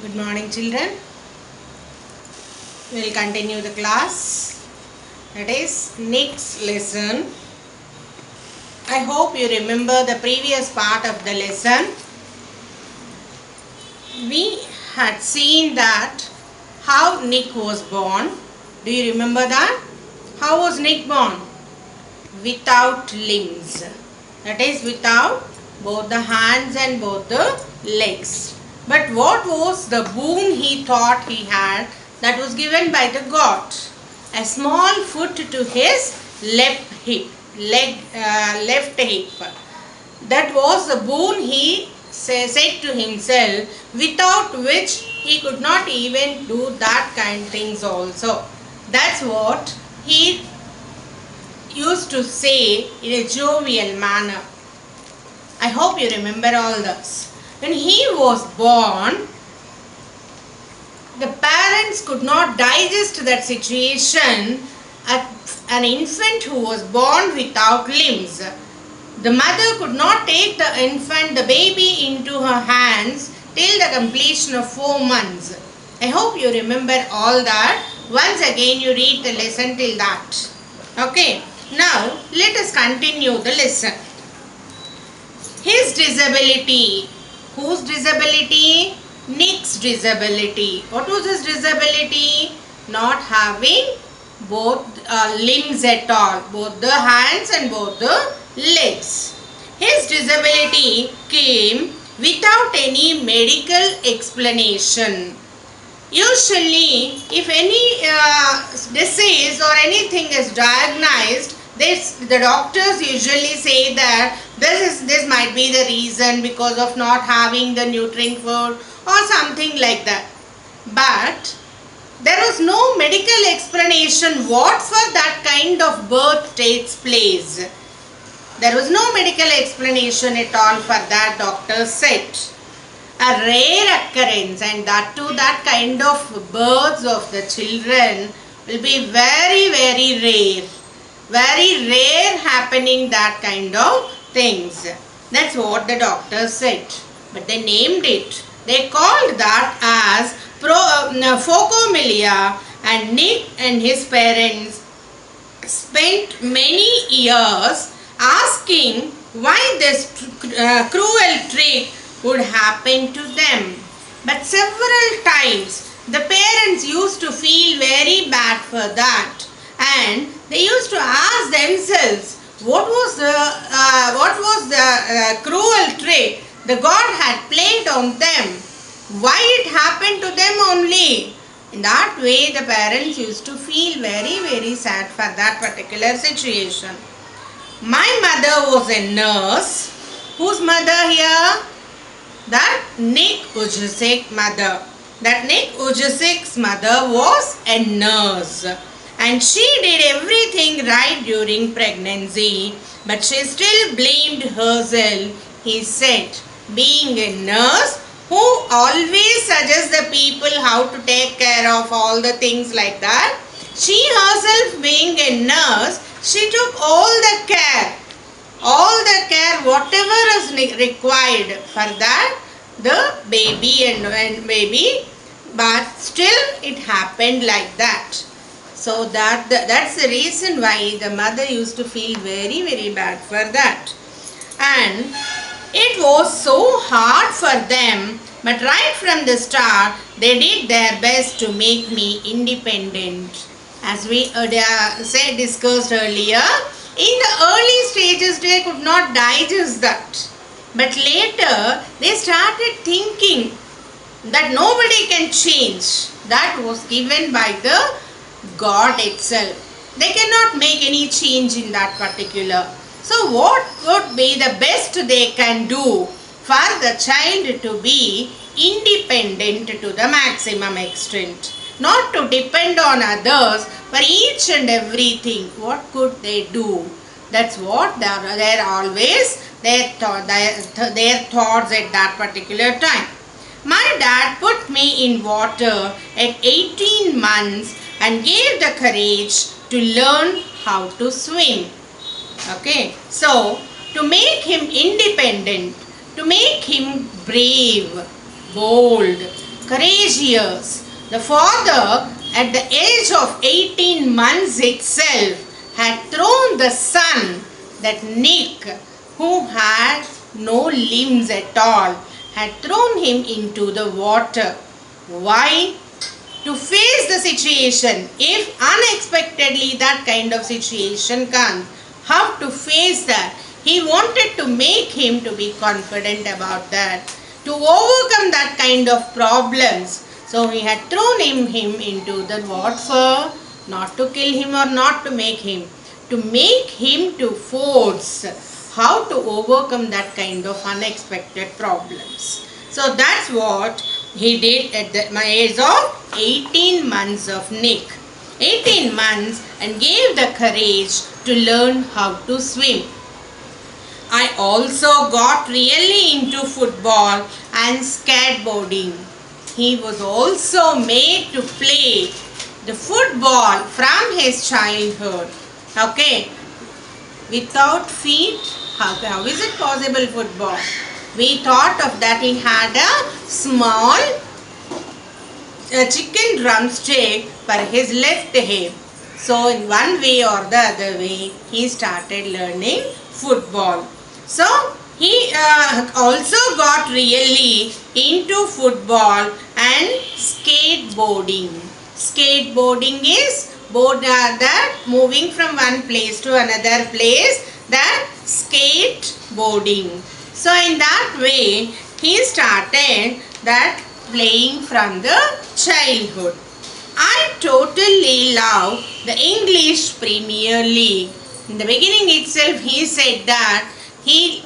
Good morning, children. We will continue the class. That is next lesson. I hope you remember the previous part of the lesson. We had seen that how Nick was born. Do you remember that? How was Nick born? Without limbs. That is without both the hands and both the legs. But what was the boon he thought he had that was given by the God? A small foot to his left hip. That was the boon he said to himself, without which he could not even do that kind of things also. That's what he used to say in a jovial manner. I hope you remember all this. When he was born, the parents could not digest that situation. An infant who was born without limbs. The mother could not take the infant, the baby, into her hands till the completion of 4 months. I hope you remember all that. Once again you read the lesson till that. Okay. Now let us continue the lesson. His disability. Whose disability? Nick's disability. What was his disability? Not having both limbs at all. Both the hands and both the legs. His disability came without any medical explanation. Usually, if any disease or anything is diagnosed, the doctors usually say that this might be the reason because of not having the nutrient food or something like that. But there was no medical explanation what for that kind of birth takes place. There was no medical explanation at all for that, doctor said. A rare occurrence, and that too that kind of births of the children will be very, very rare. Very rare happening that kind of things. That's what the doctor said. But they named it. They called that as phocomelia, and Nick and his parents spent many years asking why this cruel trick would happen to them. But several times the parents used to feel very bad for that, and they used to ask themselves what was the cruel trick the God had played on them. Why it happened to them only? In that way the parents used to feel very, very sad for that particular situation. My mother was a nurse. Whose mother here? That Nick Ujicic's mother. That Nick Ujicic's mother was a nurse. And she did everything right during pregnancy. But she still blamed herself. He said, being a nurse who always suggests the people how to take care of all the things like that, she herself being a nurse, she took all the care, whatever is required for that, the baby and baby, but still it happened like that. So that's the reason why the mother used to feel very, very bad for that. And it was so hard for them, but right from the start, they did their best to make me independent. As we discussed earlier, in the early stages they could not digest that. But later they started thinking that nobody can change. That was given by the God itself. They cannot make any change in that particular. So what would be the best they can do for the child to be independent to the maximum extent? Not to depend on others for each and everything. What could they do? That's what they're always their thoughts at that particular time. My dad put me in water at 18 months and gave the courage to learn how to swim. Okay, so to make him independent, to make him brave, bold, courageous. The father, at the age of 18 months itself, had thrown the son, that Nick, who had no limbs at all, had thrown him into the water. Why? To face the situation. If unexpectedly that kind of situation comes, how to face that? He wanted to make him to be confident about that, to overcome that kind of problems. So he had thrown him into the water, not to kill him or not to make him to force how to overcome that kind of unexpected problems. So that's what he did at the age of 18 months of Nick. 18 months, and gave the courage to learn how to swim. I also got really into football and skateboarding. He was also made to play the football from his childhood. Okay, without feet, how is it possible football? We thought of that he had a small chicken drumstick for his left hip. So in one way or the other way, he started learning football. So he also got really into football and skateboarding. Skateboarding is that moving from one place to another place, that skateboarding. So in that way, he started that playing from the childhood. I totally love the English Premier League. In the beginning itself, he said that he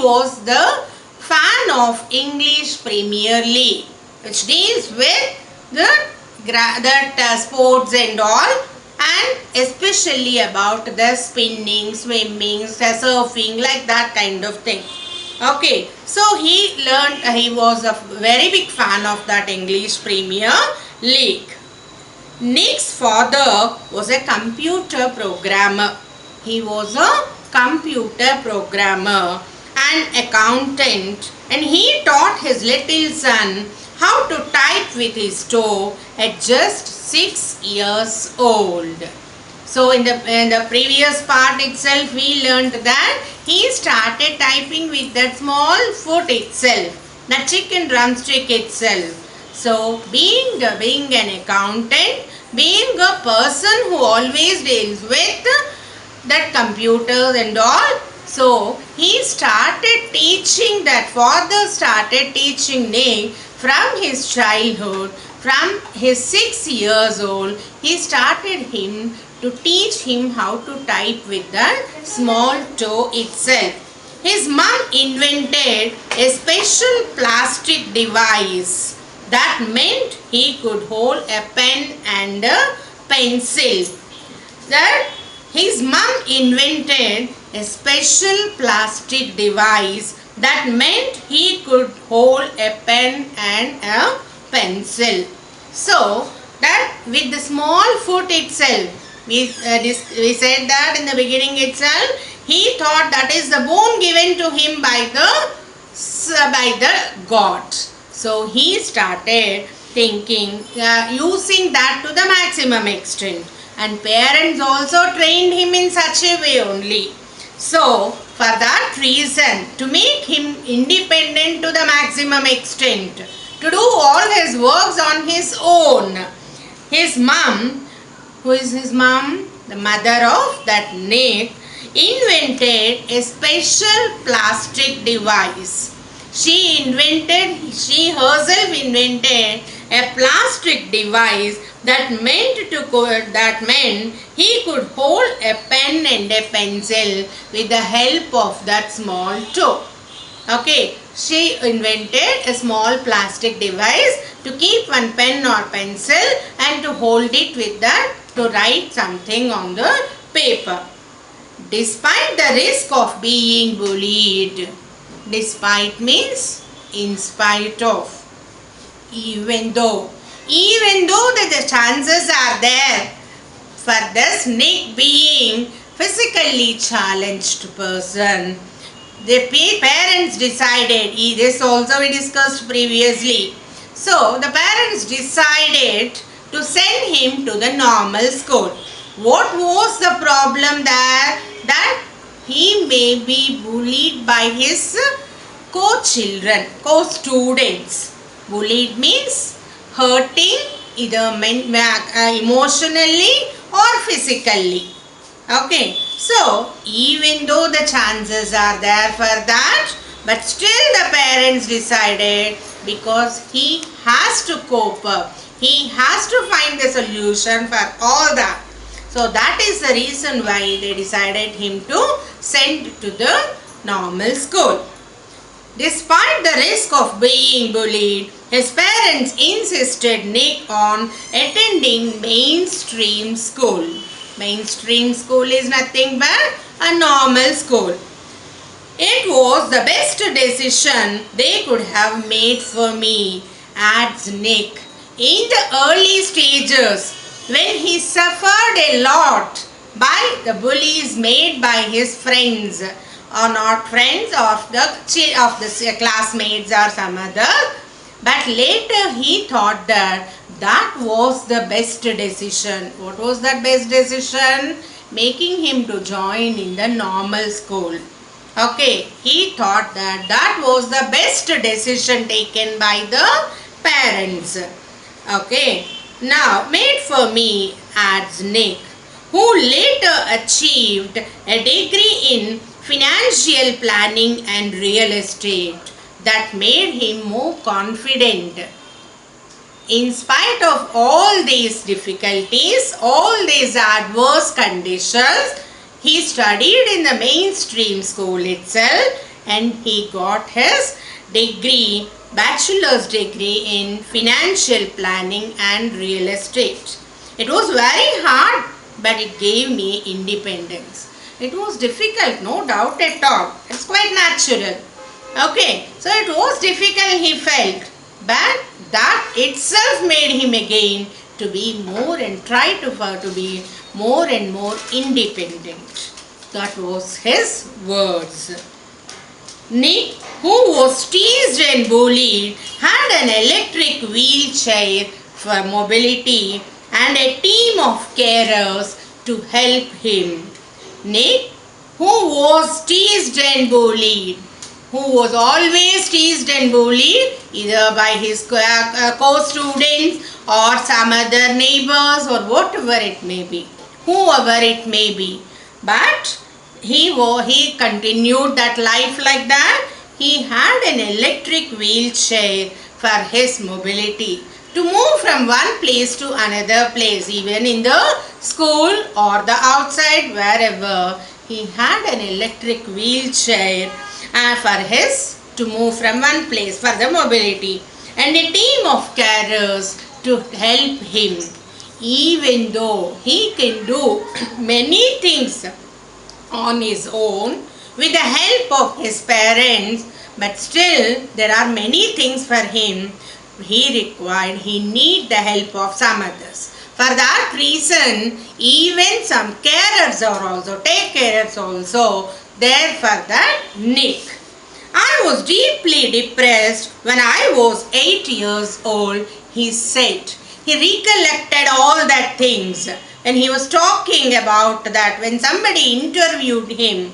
was the fan of English Premier League, which deals with that sports and all, and especially about the spinning, swimming, surfing, like that kind of thing. Okay, so he was a very big fan of that English Premier League. Nick's father was a computer programmer. He was a computer programmer and accountant, and he taught his little son how to type with his toe at just 6 years old. So in the previous part itself, we learned that he started typing with that small foot itself, the chicken drumstick itself. So being an accountant, being a person who always deals with that computers and all, so he started teaching, that father started teaching Nick from his childhood. From his 6 years old, he started him to teach him how to type with the small toe itself. His mom invented a special plastic device that meant he could hold a pen and a pencil. That his mom invented a special plastic device that meant he could hold a pen and a pencil. So that with the small foot itself, we said that in the beginning itself, he thought that is the boon given to him by the God. So he started thinking, using that to the maximum extent, and parents also trained him in such a way only. So for that reason, to make him independent to the maximum extent, to do all his works on his own, his mom, who is his mom, the mother of that Nick, invented a special plastic device. She herself invented a plastic device that meant he could hold a pen and a pencil with the help of that small toe. Okay, she invented a small plastic device to keep one pen or pencil and to hold it with that to write something on the paper. Despite the risk of being bullied, despite means in spite of, even though the chances are there for this Nick being physically challenged person, the parents decided, this also we discussed previously. So the parents decided to send him to the normal school. What was the problem there? That he may be bullied by his co-children, co-students. Bullied means hurting either emotionally or physically. Okay, so even though the chances are there for that, but still the parents decided, because he has to cope up, he has to find the solution for all that. So that is the reason why they decided him to send to the normal school. Despite the risk of being bullied, his parents insisted Nick on attending mainstream school. Mainstream school is nothing but a normal school. It was the best decision they could have made for me, adds Nick. In the early stages, when he suffered a lot by the bullies made by his friends, or not friends of the classmates or some other, but later he thought that that was the best decision. What was that best decision? Making him to join in the normal school. Okay, he thought that that was the best decision taken by the parents. Okay, now made for me, adds Nick, who later achieved a degree in financial planning and real estate that made him more confident. In spite of all these difficulties, all these adverse conditions, he studied in the mainstream school itself and he got his degree, bachelor's degree in financial planning and real estate. It was very hard, but it gave me independence. It was difficult, no doubt at all. It's quite natural. Okay, so it was difficult, he felt, but that itself made him again to be more and try to be more and more independent. That was his words. Nick, who was teased and bullied, had an electric wheelchair for mobility and a team of carers to help him. Nick, who was teased and bullied, who was always teased and bullied either by his co-students or some other neighbors or whatever it may be, whoever it may be. But he continued that life like that. He had an electric wheelchair for his mobility to move from one place to another place, even in the school or the outside, wherever. He had an electric wheelchair to move from one place for the mobility, and a team of carers to help him. Even though he can do many things on his own with the help of his parents, but still there are many things for him he need the help of some others. For that reason, even some carers are also, take carers also there for that Nick. I was deeply depressed when I was 8 years old, he said. He recollected all that things when he was talking about that when somebody interviewed him.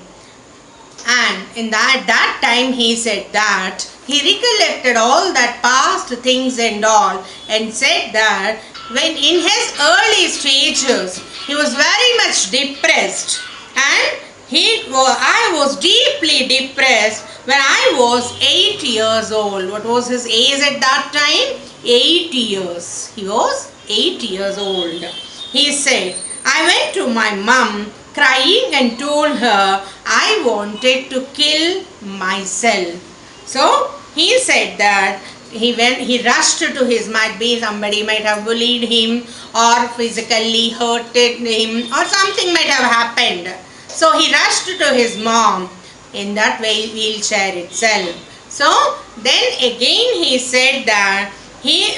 And in that time he said that he recollected all that past things and all, and said that when in his early stages he was very much depressed, and I was deeply depressed when I was 8 years old. What was his age at that time? 8 years. He was 8 years old. He said, I went to my mum crying and told her I wanted to kill myself. So he said that he rushed to his, somebody might have bullied him or physically hurted him or something might have happened. So he rushed to his mom in that wheelchair itself. So then again he said that he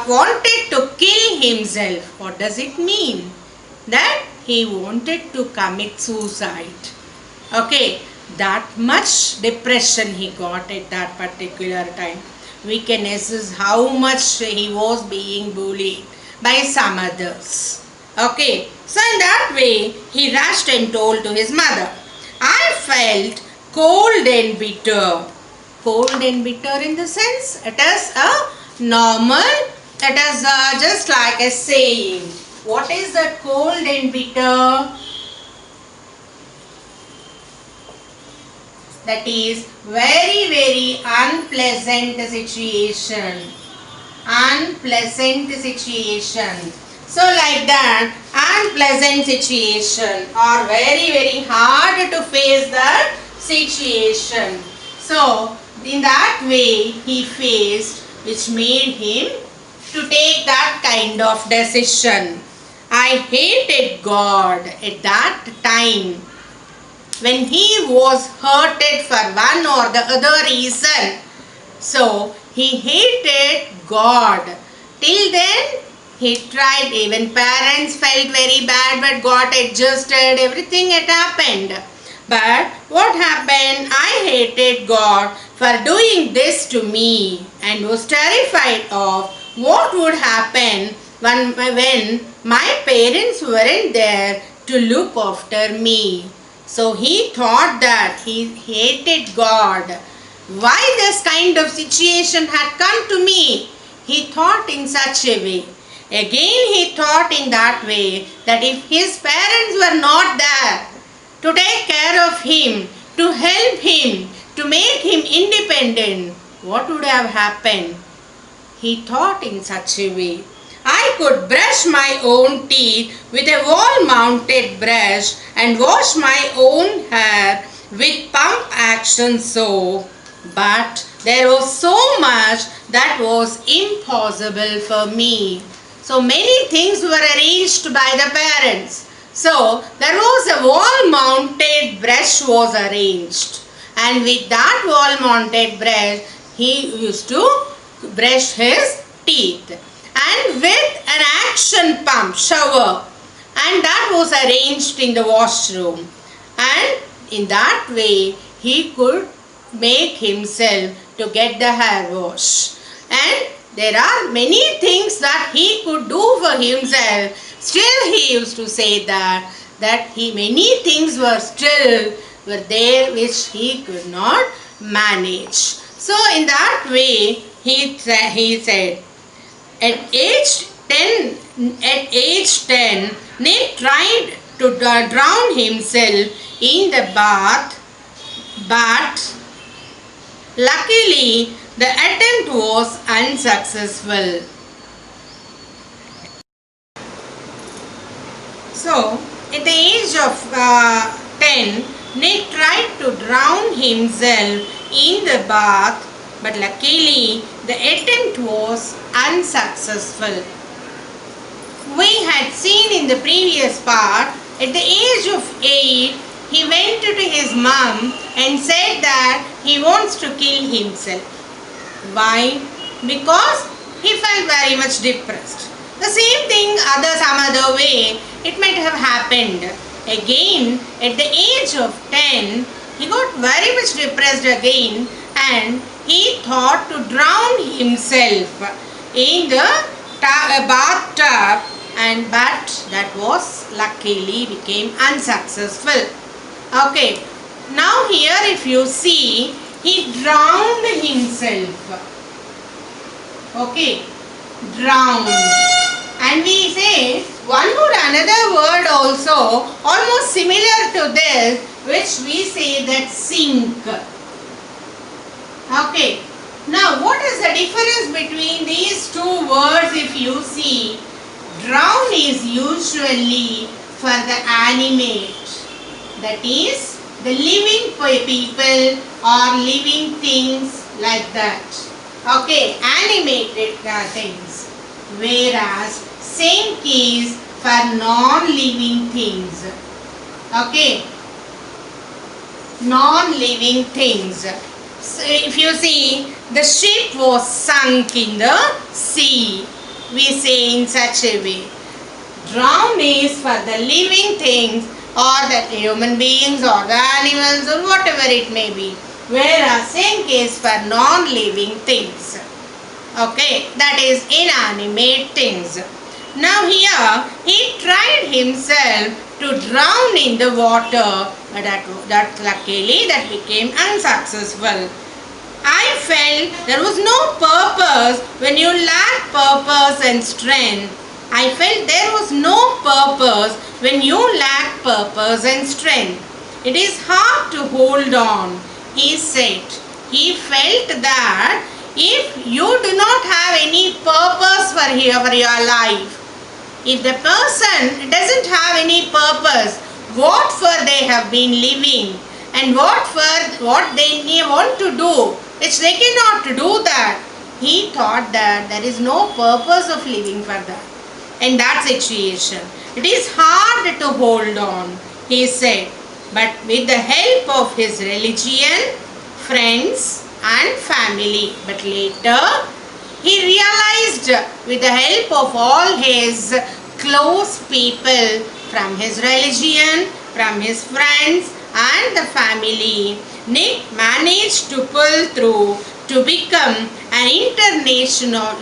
wanted to kill himself. What does it mean? That he wanted to commit suicide. Okay, that much depression he got at that particular time. weakness is how much he was being bullied by some others. Okay, so in that way he rushed and told to his mother. I felt cold and bitter. Cold and bitter in the sense it is a normal, it is just like a saying. What is that cold and bitter? That is very unpleasant situation. Unpleasant situation. So like that, unpleasant situation or very hard to face that situation. So in that way he faced, which made him to take that kind of decision. I hated God at that time when he was hurted for one or the other reason. So he hated God. Till then he tried, even parents felt very bad, but God adjusted, everything had happened. But what happened? I hated God for doing this to me and was terrified of what would happen when my parents weren't there to look after me. So he thought that he hated God. Why this kind of situation had come to me? He thought in such a way. Again he thought in that way that if his parents were not there to take care of him, to help him, to make him independent, what would have happened? He thought in such a way. I could brush my own teeth with a wall-mounted brush and wash my own hair with pump action soap. But there was so much that was impossible for me. So many things were arranged by the parents. So there was a wall-mounted brush was arranged. And with that wall-mounted brush, he used to brush his teeth. And with an action pump shower, and that was arranged in the washroom, and in that way he could make himself to get the hair wash. And there are many things that he could do for himself. Still he used to say that many things were there which he could not manage. So in that way he said, at age 10, Nick tried to drown himself in the bath, but luckily the attempt was unsuccessful. So, at the age of 10, Nick tried to drown himself in the bath, but luckily the attempt was unsuccessful. We had seen in the previous part, at the age of 8, he went to his mom and said that he wants to kill himself. Why? Because he felt very much depressed. The same thing some other way it might have happened. Again, at the age of 10, he got very much depressed again and he thought to drown himself in the bathtub, but that was luckily became unsuccessful. Okay, now here if you see, he drowned himself. Okay, drowned. And we say another word also almost similar to this, which we say that sink. Okay, now what is the difference between these two words? If you see, drown is usually for the animate, that is the living people or living things like that. Okay, animated things. Whereas sink is for non-living things. Okay, non-living things. So if you see, the ship was sunk in the sea. We say in such a way. Drown is for the living things or the human beings or the animals or whatever it may be. Whereas sink is for non-living things. Okay, that is inanimate things. Now here he tried himself to drown in the water, but that luckily that became unsuccessful. I felt there was no purpose when you lack purpose and strength. I felt there was no purpose when you lack purpose and strength. It is hard to hold on, he said. He felt that if you do not have any purpose for your life, if the person doesn't have any purpose, what for they have been living and what they want to do, which they cannot do that. He thought that there is no purpose of living for that. In that situation, it is hard to hold on, he said. But with the help of his religion, friends and family. But later, he realized with the help of all his close people from his religion, from his friends and the family, Nick managed to pull through to become an international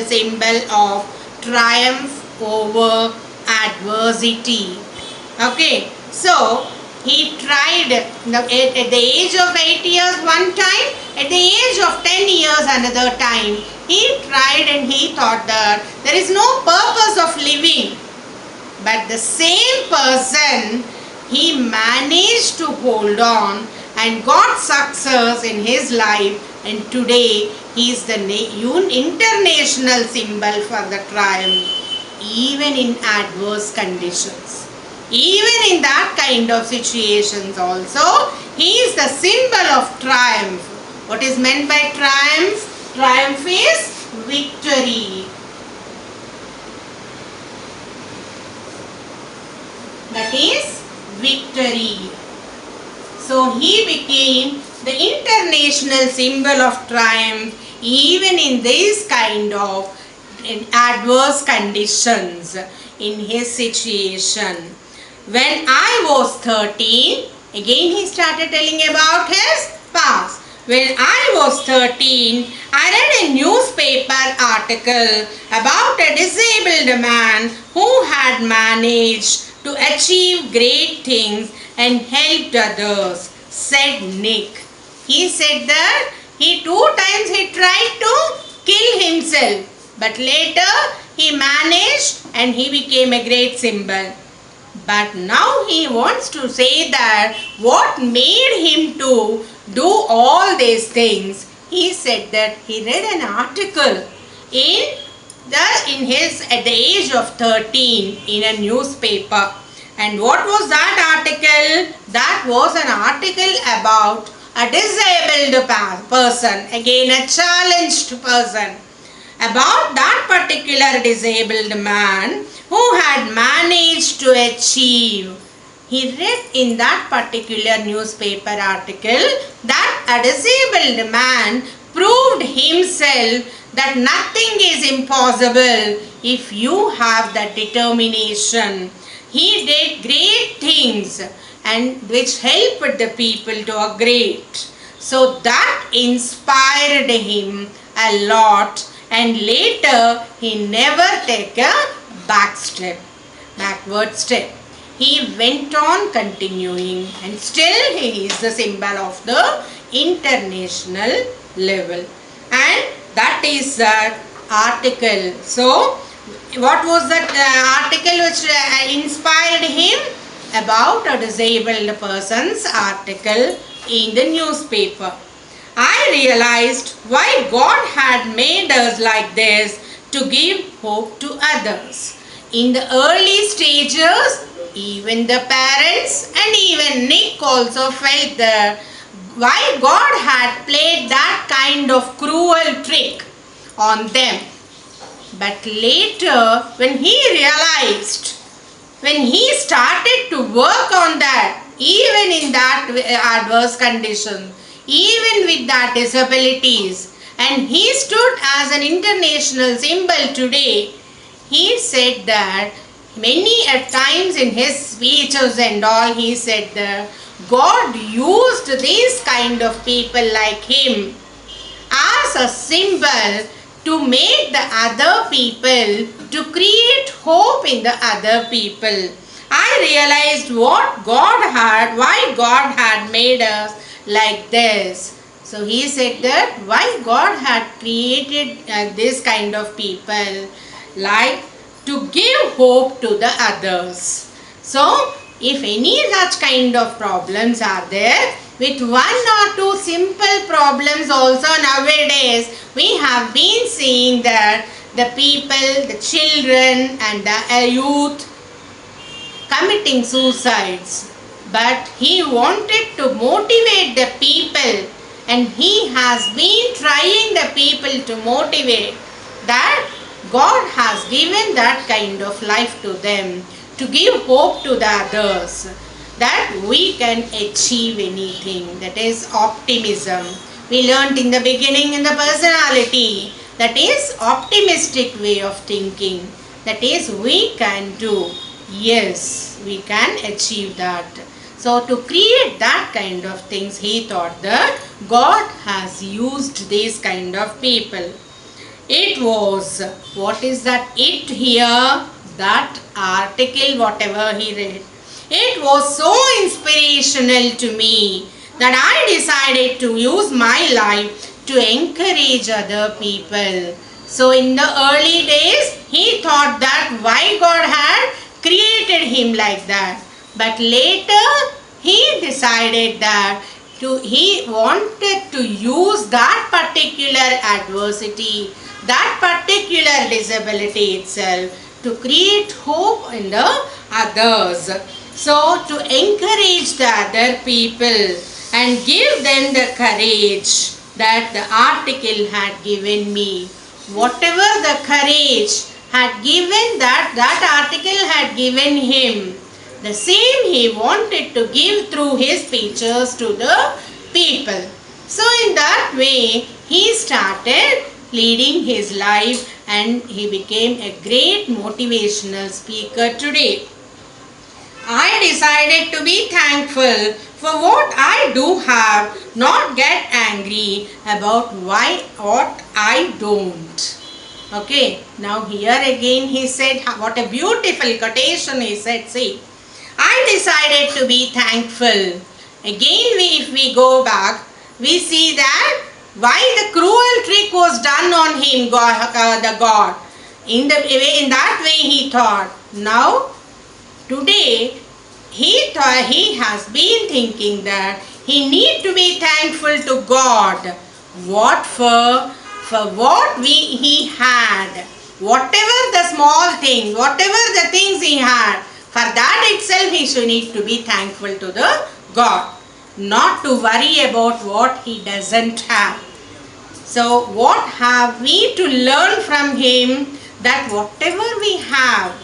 symbol of triumph over adversity. Okay, so he tried at the age of 8 years one time, at the age of 10 years another time. He tried and he thought that there is no purpose of living. But the same person, he managed to hold on and got success in his life, and today he is the international symbol for the triumph, even in adverse conditions. Even in that kind of situations also, he is the symbol of triumph. What is meant by triumph? Triumph is victory. That is victory. So he became the international symbol of triumph even in this kind of adverse conditions in his situation. When I was 13, again he started telling about his past. When I was 13, I read a newspaper article about a disabled man who had managed to achieve great things and helped others, said Nick. He said that he 2 times he tried to kill himself, but later he managed and he became a great symbol. But now he wants to say that what made him to do all these things. He said that he read an article at the age of 13 in a newspaper. And what was that article? That was an article about a disabled person, again a challenged person. About that particular disabled man who had managed to achieve. He read in that particular newspaper article that a disabled man proved himself that nothing is impossible if you have the determination. He did great things and which helped the people to a great. So that inspired him a lot, and later he never took a backward step. He went on continuing, and still he is the symbol of the international level. And that is that article. So what was that article which inspired him? About a disabled person's article in the newspaper. I realized why God had made us like this, to give hope to others. In the early stages, even the parents and even Nick also felt that why God had played that kind of cruel trick on them. But later, when he realized, when he started to work on that, even in that adverse condition, even with that disabilities, and he stood as an international symbol today, he said that many at times in his speeches and all, he said that God used these kind of people like him as a symbol to make the other people, to create hope in the other people. I realized why God had made us like this. So he said that why God had created this kind of people, like to give hope to the others. So if any such kind of problems are there, with one or two simple problems also nowadays, we have been seeing that the people, the children and the youth committing suicides. But he wanted to motivate the people, and he has been trying the people to motivate that God has given that kind of life to them, to give hope to the others, that we can achieve anything. That is optimism. We learnt in the beginning in the personality, that is optimistic way of thinking. That is, we can do. Yes, we can achieve that. So to create that kind of things, he thought that God has used these kind of people. It was, what is that it here? That article, whatever he read. It was so inspirational to me that I decided to use my life to encourage other people. So in the early days, he thought that why God had created him like that. But later, he decided that he wanted to use that particular adversity, that particular disability itself, to create hope in the others. So to encourage the other people and give them the courage that the article had given me. Whatever the courage had given that article had given him, the same he wanted to give through his pictures to the people. So in that way, he started leading his life and he became a great motivational speaker today. I decided to be thankful for what I do have, not get angry about what I don't. Okay, now here again he said, what a beautiful quotation he said, see. I decided to be thankful. Again, if we go back, we see that why the cruel trick was done on him, the God. In that way he thought. Now, today, he has been thinking that he need to be thankful to God. What for? For what he had. Whatever the small things, whatever the things he had, for that itself he should need to be thankful to the God. Not to worry about what he doesn't have. So what have we to learn from him? That whatever we have,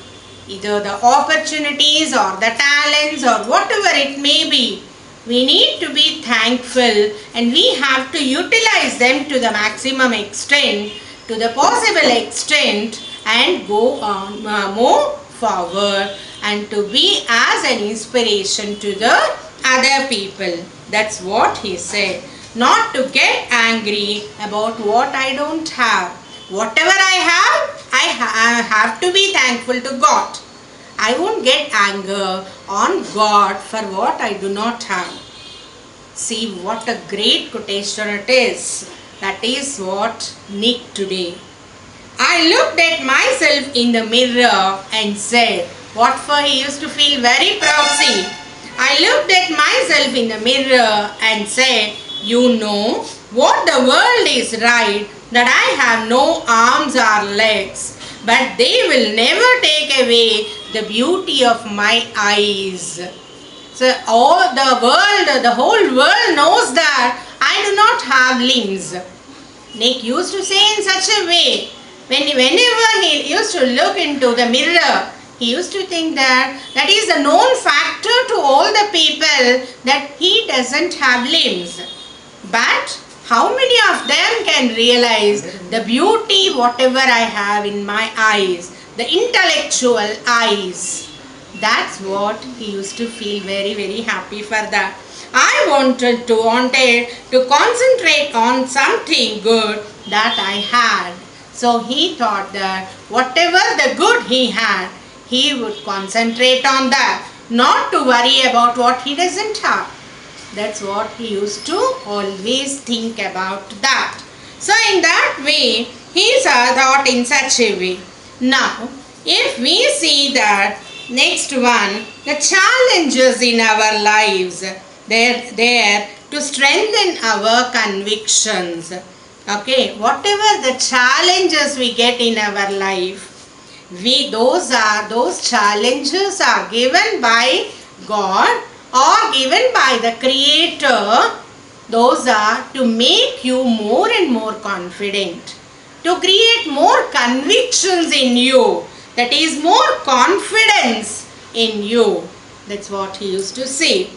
either the opportunities or the talents or whatever it may be, we need to be thankful and we have to utilize them to the maximum extent, to the possible extent, and go on, move forward and to be as an inspiration to the other people. That's what he said. Not to get angry about what I don't have. Whatever I have to be thankful to God. I won't get anger on God for what I do not have. See what a great quotation it is. That is what Nick today. I looked at myself in the mirror and said, what for he used to feel very proud. See, I looked at myself in the mirror and said, you know what the world is right, that I have no arms or legs, but they will never take away the beauty of my eyes. So all the whole world knows that I do not have limbs. Nick used to say in such a way, whenever he used to look into the mirror, he used to think that is a known factor to all the people that he doesn't have limbs. But how many of them can realize the beauty whatever I have in my eyes, the intellectual eyes? That's what he used to feel very happy for that. I wanted to concentrate on something good that I had. So he thought that whatever the good he had, he would concentrate on that, not to worry about what he doesn't have. That's what he used to always think about that. So in that way, he thought in such a way. Now, if we see that next one, the challenges in our lives, they're there to strengthen our convictions. Okay, whatever the challenges we get in our life, those challenges are given by God or given by the Creator. Those are to make you more and more confident, to create more convictions in you, that is more confidence in you. That's what he used to say.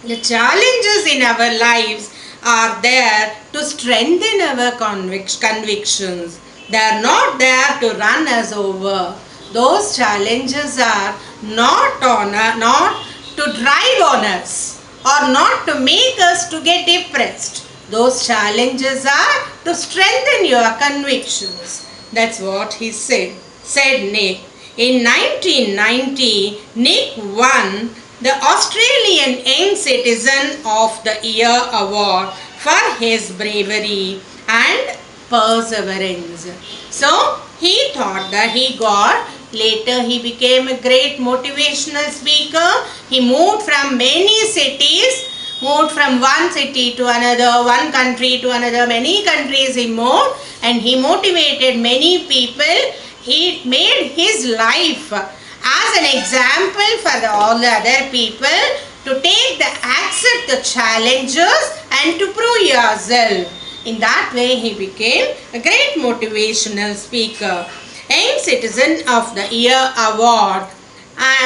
The challenges in our lives are there to strengthen our convictions. They are not there to run us over. Those challenges are not to drive on us or not to make us to get depressed. Those challenges are to strengthen your convictions. That's what he said Nick. In 1990, Nick won the Australian Young Citizen of the Year award for his bravery and perseverance. So he thought that later he became a great motivational speaker. He moved from many cities, moved from one city to another, one country to another, many countries he moved, and he motivated many people. He made his life as an example for all the other people to accept the challenges and to prove yourself. In that way, he became a great motivational speaker. Young Citizen of the Year award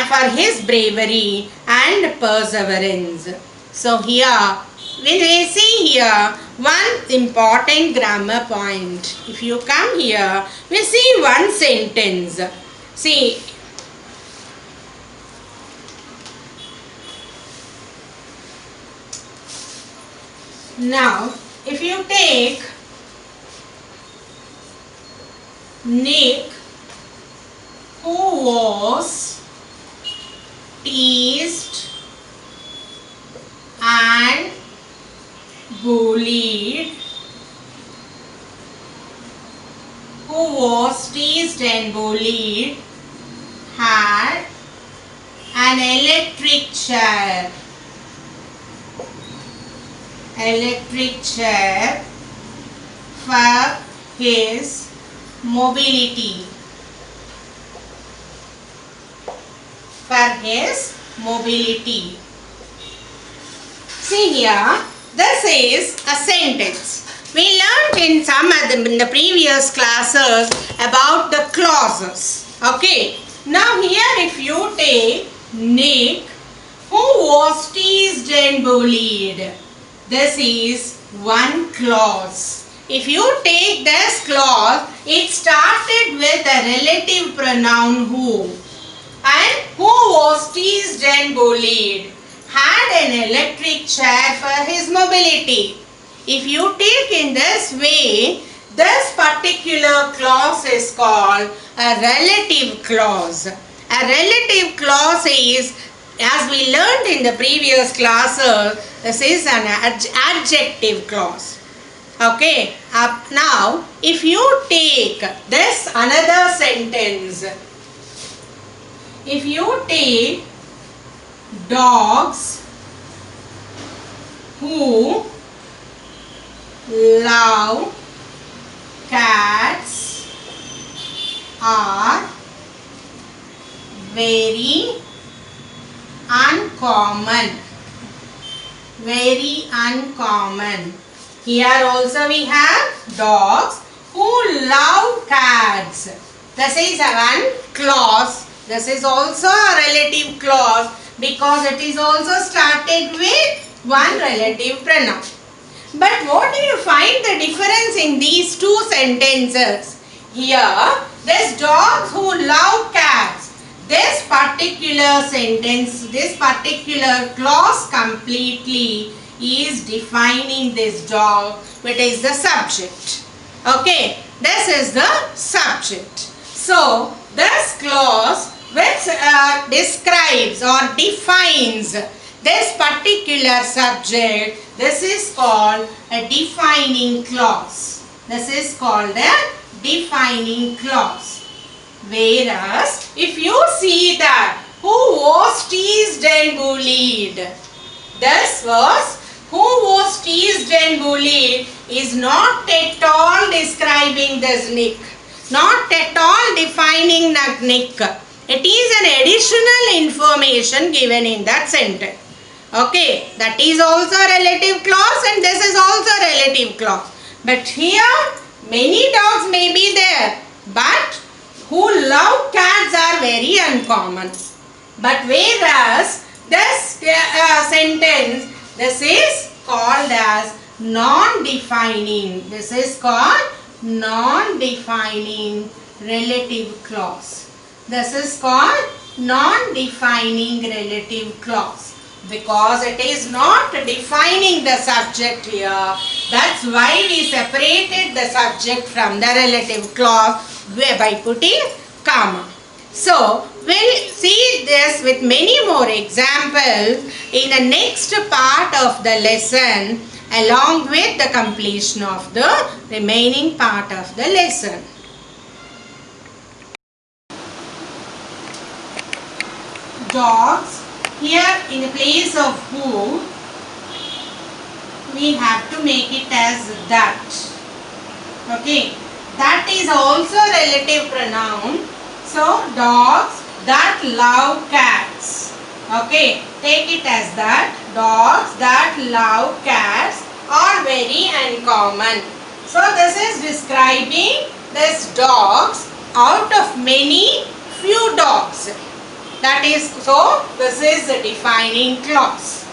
for his bravery and perseverance. So here, we see here one important grammar point. If you come here, we see one sentence. See, now if you take Nick, who was teased and bullied, had an electric chair for his mobility. See here, this is a sentence. We learned in the previous classes about the clauses. Okay. Now here if you take Nick, who was teased and bullied, this is one clause. If you take this clause, it started with a relative pronoun who. And who was teased and bullied had an electric chair for his mobility. If you take in this way, this particular clause is called a relative clause. A relative clause is, as we learned in the previous classes, this is an adjective clause. Okay. Now, if you take this another sentence, if you take dogs who love cats are very uncommon. Here also we have dogs who love cats. This is one clause. This is also a relative clause because it is also started with one relative pronoun. But what do you find the difference in these two sentences? Here, this dogs who love cats. this particular sentence, this particular clause completely is defining this dog, which is the subject. Okay, this is the subject. So, this clause which describes or defines this particular subject, this is called a defining clause. This is called a defining clause. Whereas, if you see that who was teased and bullied, this was who was teased and bullied is not at all describing this Nick, not at all defining Nick. It is an additional information given in that sentence. Okay, that is also a relative clause and this is also a relative clause. But here many dogs may be there, but who love cats are very uncommon. But whereas this sentence, this is called as non-defining. This is called non-defining relative clause. This is called non-defining relative clause. Because it is not defining the subject here. That's why we separated the subject from the relative clause by putting comma. So, we'll see this with many more examples in the next part of the lesson along with the completion of the remaining part of the lesson. Dogs. Here in the place of who, we have to make it as that. Okay, that is also relative pronoun. So, dogs that love cats. Okay, take it as that. Dogs that love cats are very uncommon. So, this is describing these dogs out of many few dogs. That is, so this is the defining clause.